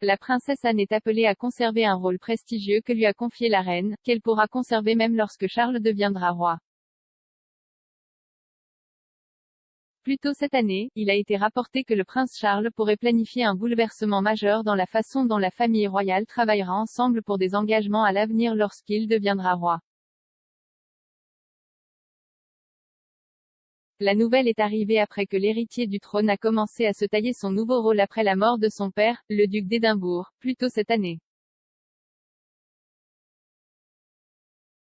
la princesse Anne est appelée à conserver un rôle prestigieux que lui a confié la reine, qu'elle pourra conserver même lorsque Charles deviendra roi. Plus tôt cette année, il a été rapporté que le prince Charles pourrait planifier un bouleversement majeur dans la façon dont la famille royale travaillera ensemble pour des engagements à l'avenir lorsqu'il deviendra roi. La nouvelle est arrivée après que l'héritier du trône a commencé à se tailler son nouveau rôle après la mort de son père, le duc d'Édimbourg, plus tôt cette année.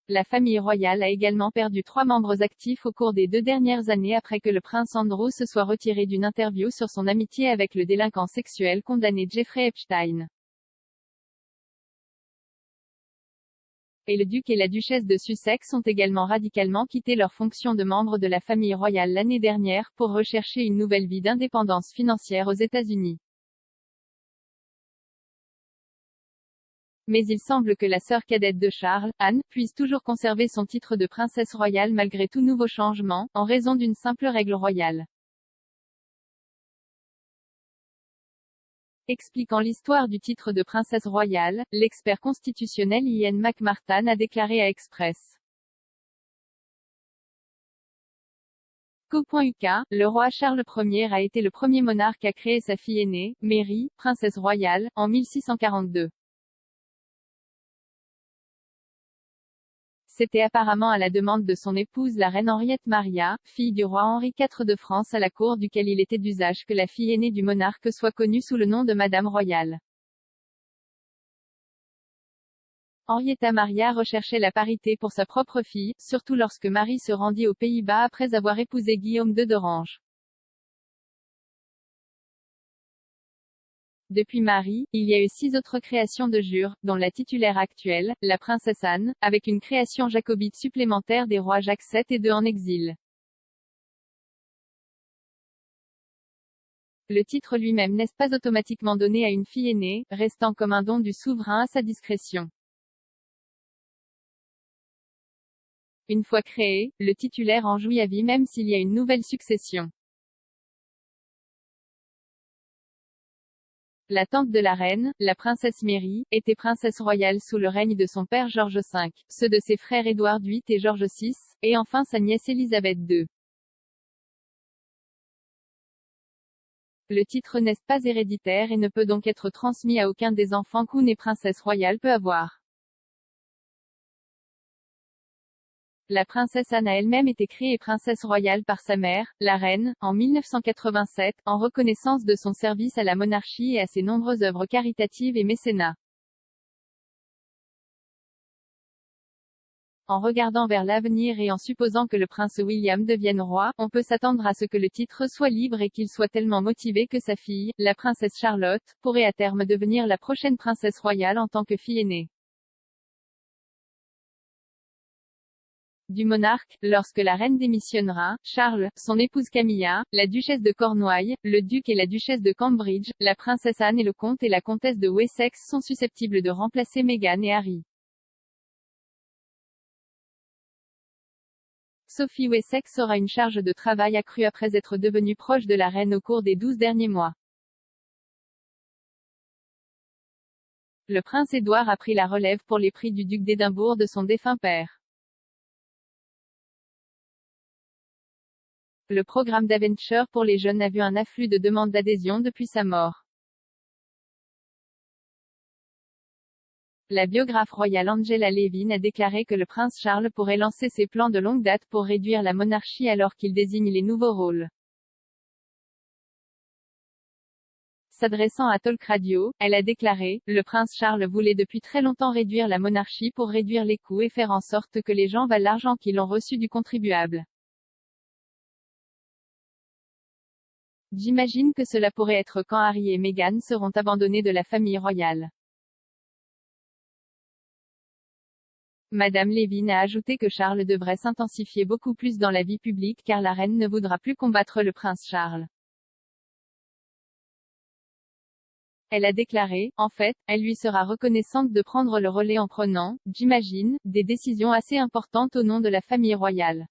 La famille royale a également perdu 3 membres actifs au cours des 2 dernières années après que le prince Andrew se soit retiré d'une interview sur son amitié avec le délinquant sexuel condamné Jeffrey Epstein. Et le duc et la duchesse de Sussex ont également radicalement quitté leurs fonctions de membres de la famille royale l'année dernière, pour rechercher une nouvelle vie d'indépendance financière aux États-Unis. Mais il semble que la sœur cadette de Charles, Anne, puisse toujours conserver son titre de princesse royale malgré tout nouveau changement, en raison d'une simple règle royale. Expliquant l'histoire du titre de princesse royale, l'expert constitutionnel Ian McMartin a déclaré à Express. Co.uk, le roi Charles Ier a été le premier monarque à créer sa fille aînée, Mary, princesse royale, en 1642. C'était apparemment à la demande de son épouse la reine Henriette Maria, fille du roi Henri IV de France à la cour duquel il était d'usage que la fille aînée du monarque soit connue sous le nom de Madame Royale. Henrietta Maria recherchait la parité pour sa propre fille, surtout lorsque Marie se rendit aux Pays-Bas après avoir épousé Guillaume II d'Orange. Depuis Marie, il y a eu 6 autres créations de jure, dont la titulaire actuelle, la princesse Anne, avec une création jacobite supplémentaire des rois Jacques VII et II en exil. Le titre lui-même n'est pas automatiquement donné à une fille aînée, restant comme un don du souverain à sa discrétion. Une fois créé, le titulaire en jouit à vie même s'il y a une nouvelle succession. La tante de la reine, la princesse Mary, était princesse royale sous le règne de son père George V, ceux de ses frères Édouard VIII et George VI, et enfin sa nièce Élisabeth II. Le titre n'est pas héréditaire et ne peut donc être transmis à aucun des enfants qu'une et princesse royale peut avoir. La princesse Anne a elle-même été créée princesse royale par sa mère, la reine, en 1987, en reconnaissance de son service à la monarchie et à ses nombreuses œuvres caritatives et mécénat. En regardant vers l'avenir et en supposant que le prince William devienne roi, on peut s'attendre à ce que le titre soit libre et qu'il soit tellement motivé que sa fille, la princesse Charlotte, pourrait à terme devenir la prochaine princesse royale en tant que fille aînée du monarque. Lorsque la reine démissionnera, Charles, son épouse Camilla, la duchesse de Cornouailles, le duc et la duchesse de Cambridge, la princesse Anne et le comte et la comtesse de Wessex sont susceptibles de remplacer Meghan et Harry. Sophie Wessex aura une charge de travail accrue après être devenue proche de la reine au cours des 12 derniers mois. Le prince Édouard a pris la relève pour les prix du duc d'Édimbourg de son défunt père. Le programme d'Aventure pour les jeunes a vu un afflux de demandes d'adhésion depuis sa mort. La biographe royale Angela Levin a déclaré que le prince Charles pourrait lancer ses plans de longue date pour réduire la monarchie alors qu'il désigne les nouveaux rôles. S'adressant à Talk Radio, elle a déclaré, le prince Charles voulait depuis très longtemps réduire la monarchie pour réduire les coûts et faire en sorte que les gens valent l'argent qu'ils ont reçu du contribuable. J'imagine que cela pourrait être quand Harry et Meghan seront abandonnés de la famille royale. Madame Levin a ajouté que Charles devrait s'intensifier beaucoup plus dans la vie publique car la reine ne voudra plus combattre le prince Charles. Elle a déclaré, en fait, elle lui sera reconnaissante de prendre le relais en prenant, j'imagine, des décisions assez importantes au nom de la famille royale.